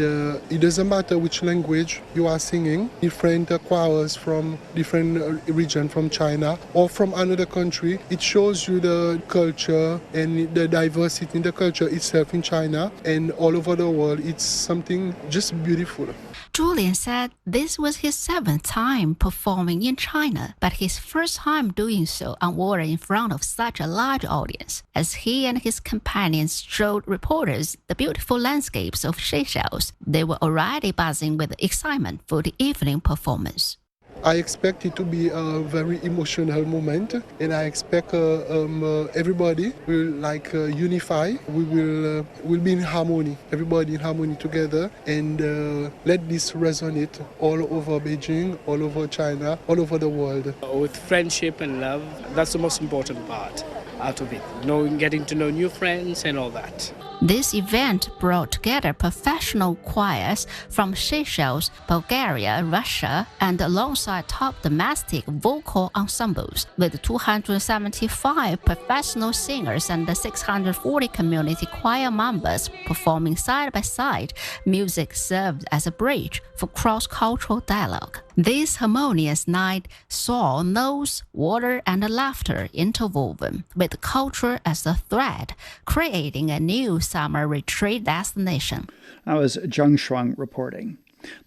it doesn't matter which language you are singing. Different choirs from different region from China or from another country. It shows you the culture and the diversity in the culture itself in China and all over the world. It's something just beautiful. Julian said this was his 7th time performing in China, but his first time doing so on water in front of such a large audience. As he and his companions showed reporters the beautiful landscapes of Seychelles, they were already buzzing with excitement for the evening performance. I expect it to be a very emotional moment, and I expect everybody will unify. We will be in harmony, everybody in harmony together, and let this resonate all over Beijing, all over China, all over the world. With friendship and love, that's the most important part out of it. Getting to know new friends and all that. This event brought together professional choirs from Seychelles, Bulgaria, Russia, and alongside top domestic vocal ensembles. With 275 professional singers and 640 community choir members performing side by side, music served as a bridge for cross-cultural dialogue. This harmonious night saw noise, water, and laughter interwoven, with culture as a thread, creating a new summer retreat destination. That was Zhang Shuang reporting.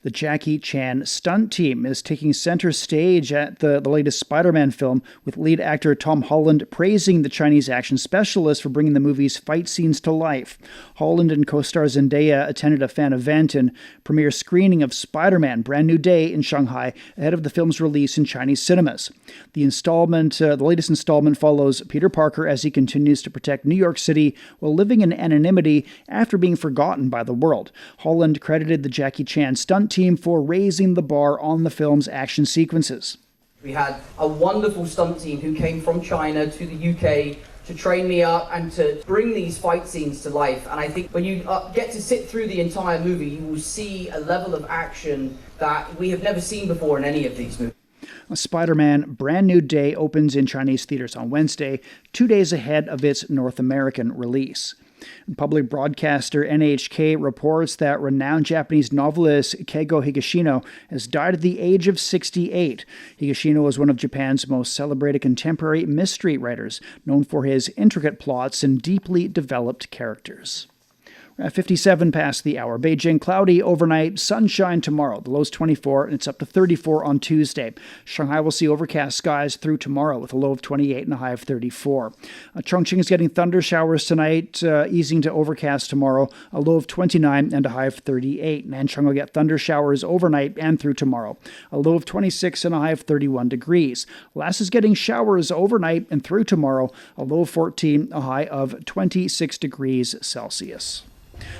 The Jackie Chan stunt team is taking center stage at the latest Spider-Man film, with lead actor Tom Holland praising the Chinese action specialist for bringing the movie's fight scenes to life. Holland and co-star Zendaya attended a fan event and premiere screening of Spider-Man: Brand New Day in Shanghai ahead of the film's release in Chinese cinemas. The latest installment follows Peter Parker as he continues to protect New York City while living in anonymity after being forgotten by the world. Holland credited the Jackie Chan stunt team for raising the bar on the film's action sequences. We had a wonderful stunt team who came from China to the UK to train me up and to bring these fight scenes to life. And I think when you get to sit through the entire movie, you will see a level of action that we have never seen before in any of these movies. Spider-Man: Brand New Day opens in Chinese theaters on Wednesday, 2 days ahead of its North American release. Public broadcaster NHK reports that renowned Japanese novelist Keigo Higashino has died at the age of 68. Higashino was one of Japan's most celebrated contemporary mystery writers, known for his intricate plots and deeply developed characters. At 57 past the hour. Beijing, cloudy overnight, sunshine tomorrow. The low's 24, and it's up to 34 on Tuesday. Shanghai will see overcast skies through tomorrow with a low of 28 and a high of 34. Chongqing is getting thunder showers tonight, easing to overcast tomorrow, a low of 29 and a high of 38. Nanchang will get thunder showers overnight and through tomorrow, a low of 26 and a high of 31 degrees. Laos is getting showers overnight and through tomorrow, a low of 14, a high of 26 degrees Celsius.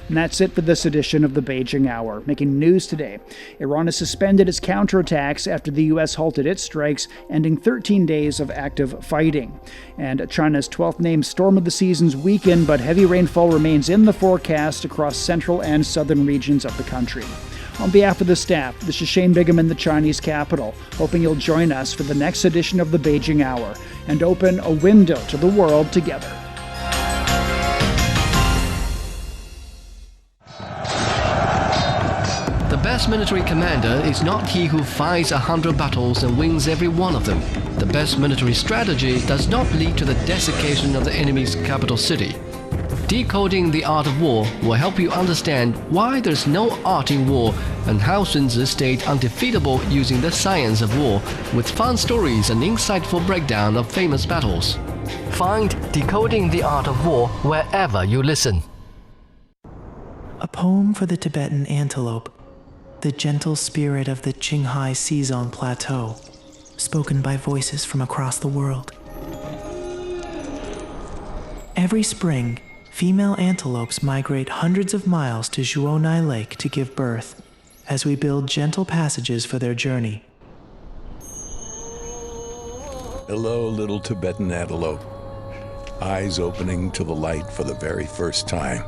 And that's it for this edition of the Beijing Hour. Making news today, Iran has suspended its counterattacks after the U.S. halted its strikes, ending 13 days of active fighting. And China's 12th named storm of the season's weakened, but heavy rainfall remains in the forecast across central and southern regions of the country. On behalf of the staff, this is Shane Bigham in the Chinese capital, hoping you'll join us for the next edition of the Beijing Hour and open a window to the world together. The best military commander is not he who fights 100 battles and wins every one of them. The best military strategy does not lead to the desiccation of the enemy's capital city. Decoding the Art of War will help you understand why there's no art in war and how Sun Tzu stayed undefeatable using the science of war, with fun stories and insightful breakdown of famous battles. Find Decoding the Art of War wherever you listen. A poem for the Tibetan antelope, the gentle spirit of the Qinghai Seazon Plateau, spoken by voices from across the world. Every spring, female antelopes migrate hundreds of miles to Zhuonai Lake to give birth, as we build gentle passages for their journey. Hello, little Tibetan antelope. Eyes opening to the light for the very first time.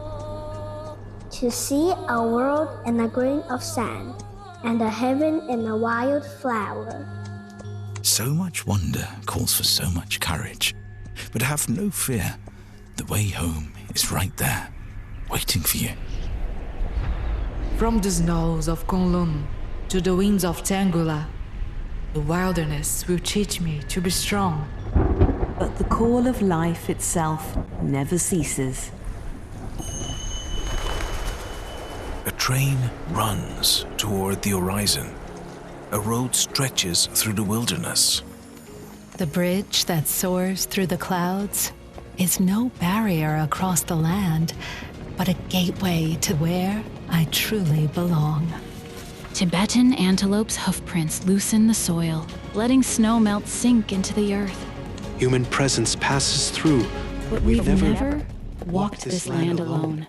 To see a world in a grain of sand, and a heaven in a wild flower. So much wonder calls for so much courage. But have no fear. The way home is right there, waiting for you. From the snows of Kunlun to the winds of Tangula, the wilderness will teach me to be strong. But the call of life itself never ceases. A train runs toward the horizon. A road stretches through the wilderness. The bridge that soars through the clouds is no barrier across the land, but a gateway to where I truly belong. Tibetan antelope's hoofprints loosen the soil, letting snow melt sink into the earth. Human presence passes through, but we've never walked this land alone.